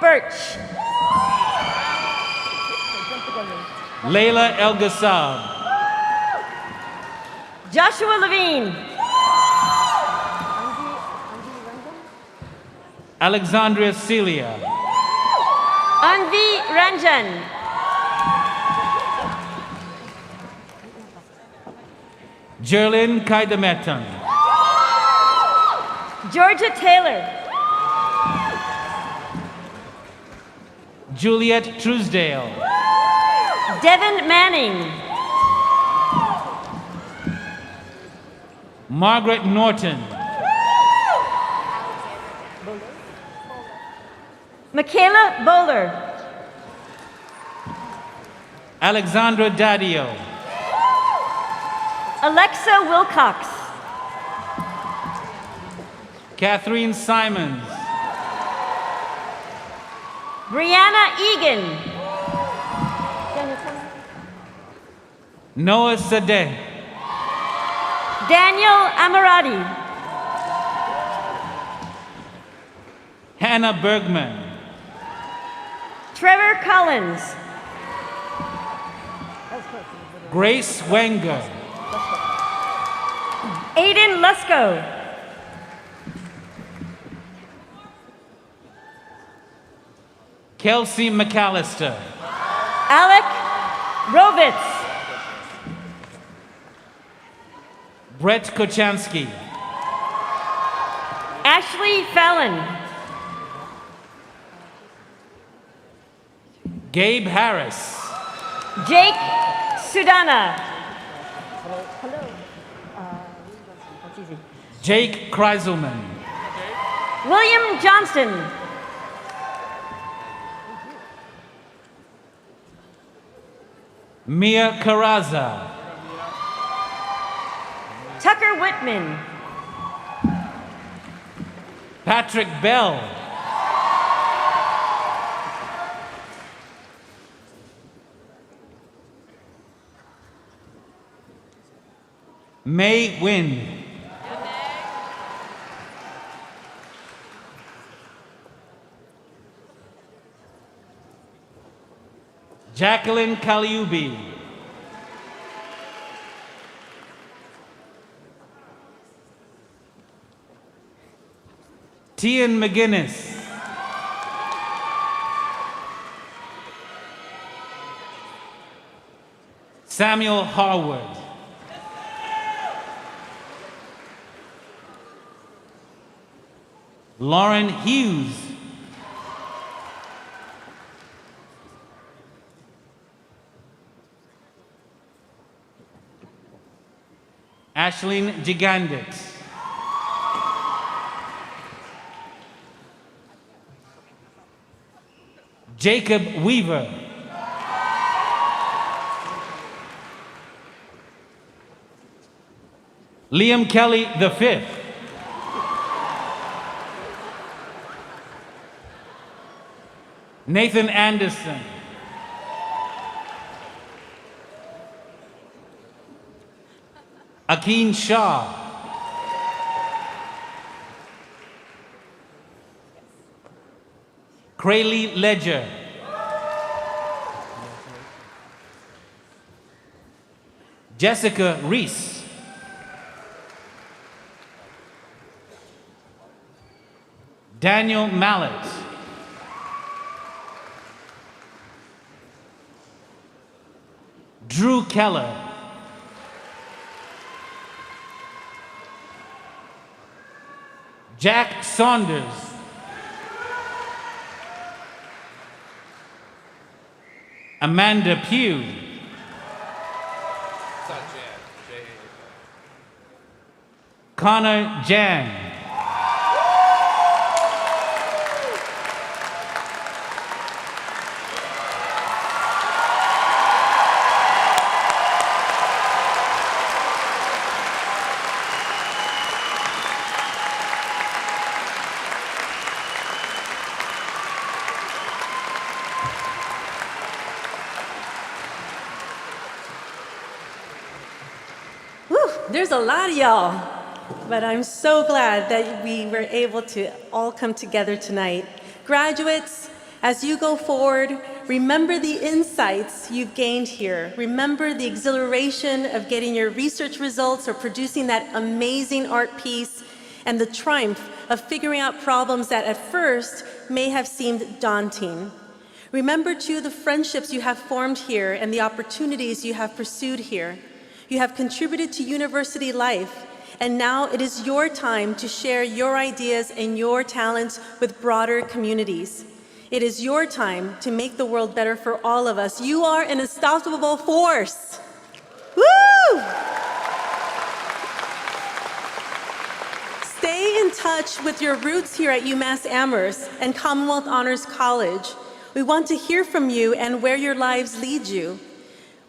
Birch. Layla El Gassab. Joshua Levine. Alexandria Celia. Anvi Ranjan. Jerlyn Kaidametan. Georgia Taylor. Juliet Truesdale. Devin Manning. Margaret Norton. Michaela Bowler. Alexandra Daddio. Alexa Wilcox. Catherine Simons. Brianna Egan. Noah Sadeh. Daniel Amirati. Hannah Bergman. Trevor Collins. Grace Wenger. Aiden Lusko. Kelsey McAllister. Alec Rovitz. Brett Kochansky. Ashley Fallon. Gabe Harris. Jake Sudana. Hello. That's easy. Jake Kreiselman. William Johnston. Mia Caraza. Tucker Whitman. Patrick Bell. May Wynn. Jacqueline Kaliubi. Tian McGinnis. Samuel Harwood. Lauren Hughes. Ashleen Gigandit. Jacob Weaver. Liam Kelly V. Nathan Anderson. Akin Shah. Craylee Ledger. Jessica Reese. Daniel Mallet. Drew Keller. Jack Saunders. Amanda Pugh. Connor Jan. There's a lot of y'all, but I'm so glad that we were able to all come together tonight. Graduates, as you go forward, remember the insights you've gained here. Remember the exhilaration of getting your research results or producing that amazing art piece, and the triumph of figuring out problems that at first may have seemed daunting. Remember, too, the friendships you have formed here and the opportunities you have pursued here. You have contributed to university life, and now it is your time to share your ideas and your talents with broader communities. It is your time to make the world better for all of us. You are an unstoppable force. Woo! Stay in touch with your roots here at UMass Amherst and Commonwealth Honors College. We want to hear from you and where your lives lead you.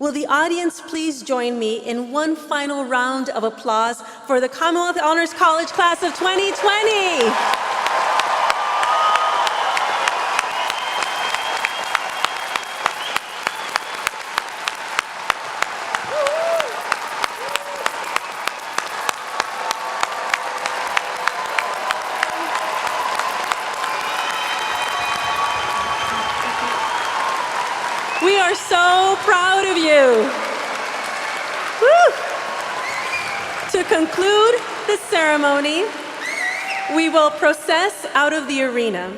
Will the audience please join me in one final round of applause for the Commonwealth Honors College Class of 2020? We are so proud of you. Woo! To conclude the ceremony, we will process out of the arena.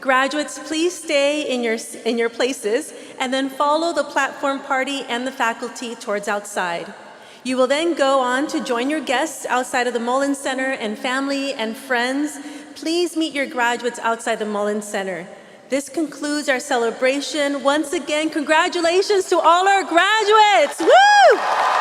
Graduates, please stay in your places and then follow the platform party and the faculty towards outside. You will then go on to join your guests outside of the Mullins Center, and family and friends, please meet your graduates outside the Mullins Center. This concludes our celebration. Once again, congratulations to all our graduates! Woo!